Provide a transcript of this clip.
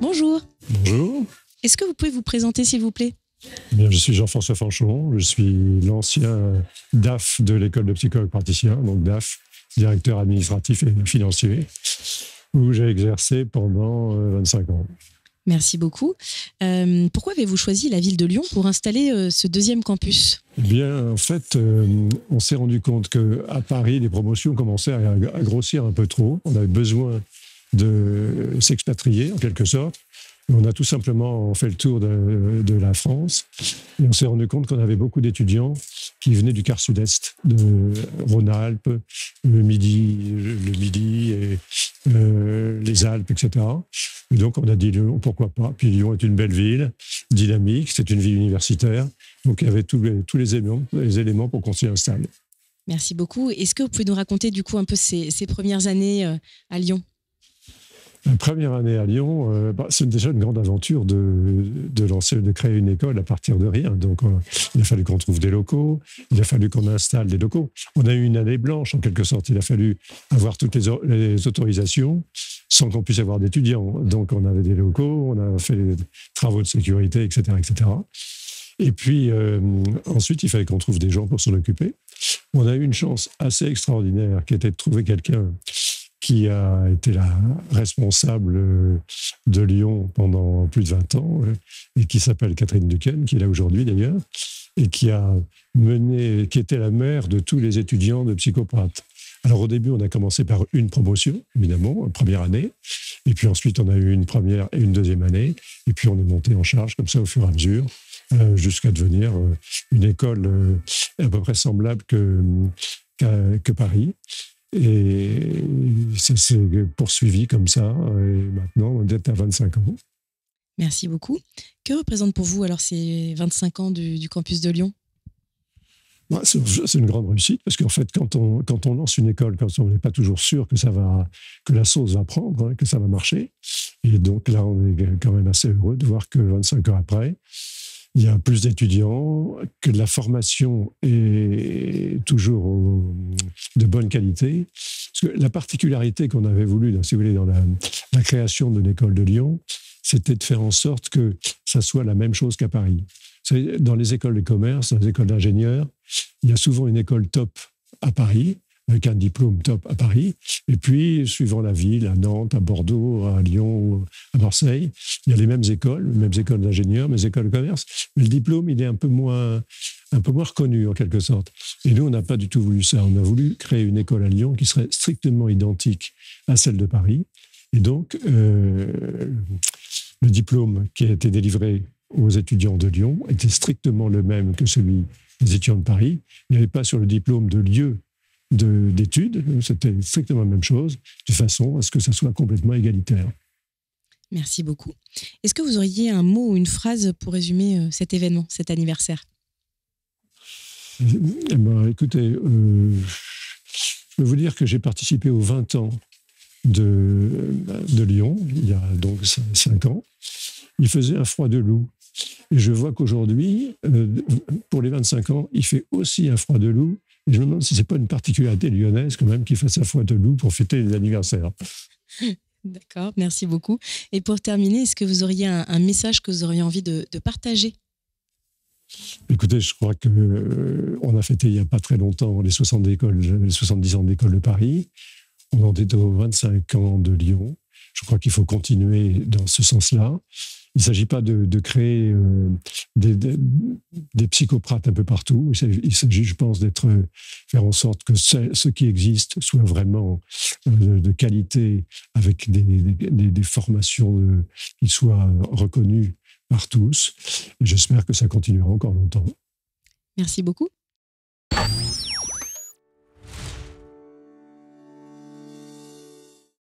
Bonjour. Bonjour. Est-ce que vous pouvez vous présenter, s'il vous plaît? Bien, je suis Jean-François Fanchon, je suis l'ancien DAF de l'école de psychologues praticiens, donc DAF, directeur administratif et financier, où j'ai exercé pendant 25 ans. Merci beaucoup. Pourquoi avez-vous choisi la ville de Lyon pour installer ce deuxième campus? Eh bien, en fait, on s'est rendu compte qu'à Paris, les promotions commençaient à grossir un peu trop. On avait besoin de s'expatrier, en quelque sorte. On a tout simplement fait le tour de la France et on s'est rendu compte qu'on avait beaucoup d'étudiants qui venaient du quart sud-est, de Rhône-Alpes, le Midi et les Alpes, etc. Et donc on a dit Lyon, pourquoi pas. Puis Lyon est une belle ville, dynamique, c'est une ville universitaire. Donc il y avait tous les éléments pour qu'on s'y installe. Merci beaucoup. Est-ce que vous pouvez nous raconter du coup un peu ces premières années à Lyon? La première année à Lyon, c'est déjà une grande aventure de créer une école à partir de rien. Donc, il a fallu qu'on trouve des locaux, il a fallu qu'on installe des locaux. On a eu une année blanche, en quelque sorte. Il a fallu avoir toutes les autorisations sans qu'on puisse avoir d'étudiants. Donc, on avait des locaux, on a fait des travaux de sécurité, etc., etc. Et puis, ensuite, il fallait qu'on trouve des gens pour s'en occuper. On a eu une chance assez extraordinaire qui était de trouver quelqu'un qui a été la responsable de Lyon pendant plus de 20 ans et qui s'appelle Catherine Duquesne, qui est là aujourd'hui d'ailleurs, et qui était la mère de tous les étudiants de psychopathe. Alors au début, on a commencé par une promotion, évidemment, première année, et puis ensuite on a eu une première et une deuxième année, et puis on est monté en charge comme ça au fur et à mesure, jusqu'à devenir une école à peu près semblable que Paris. Et ça s'est poursuivi comme ça, et maintenant on est à 25 ans. Merci beaucoup. Que représentent pour vous alors ces 25 ans du campus de Lyon? C'est une grande réussite, parce qu'en fait, quand on lance une école, quand on n'est pas toujours sûr que la sauce va prendre, que ça va marcher, et donc là on est quand même assez heureux de voir que 25 ans après, il y a plus d'étudiants, que la formation est toujours de bonne qualité. Parce que la particularité qu'on avait voulu, si vous voulez, dans la création de l'école de Lyon, c'était de faire en sorte que ça soit la même chose qu'à Paris. Vous savez, dans les écoles de commerce, dans les écoles d'ingénieurs, il y a souvent une école top à Paris, avec un diplôme top à Paris. Et puis, suivant la ville, à Nantes, à Bordeaux, à Lyon, à Marseille, il y a les mêmes écoles d'ingénieurs, les écoles de commerce. Mais le diplôme, il est un peu moins reconnu, en quelque sorte. Et nous, on n'a pas du tout voulu ça. On a voulu créer une école à Lyon qui serait strictement identique à celle de Paris. Et donc, le diplôme qui a été délivré aux étudiants de Lyon était strictement le même que celui des étudiants de Paris. Il n'y avait pas sur le diplôme de lieu d'études, c'était strictement la même chose, de façon à ce que ça soit complètement égalitaire. Merci beaucoup. Est-ce que vous auriez un mot ou une phrase pour résumer cet événement, cet anniversaire? Écoutez, je peux vous dire que j'ai participé aux 20 ans de Lyon, il y a donc 5 ans. Il faisait un froid de loup. Et je vois qu'aujourd'hui, pour les 25 ans, il fait aussi un froid de loup. Et je me demande si ce n'est pas une particularité lyonnaise quand même qui fasse un froid de loup pour fêter l'anniversaire. D'accord, merci beaucoup. Et pour terminer, est-ce que vous auriez un message que vous auriez envie de partager? Écoutez, je crois qu'on a fêté il n'y a pas très longtemps les 70 ans d'école de Paris. On en est aux 25 ans de Lyon. Je crois qu'il faut continuer dans ce sens-là. Il ne s'agit pas de créer des psychoprates un peu partout. Il s'agit, je pense, faire en sorte que ce qui existe soit vraiment de qualité, avec des formations qui soient reconnues par tous. Et j'espère que ça continuera encore longtemps. Merci beaucoup.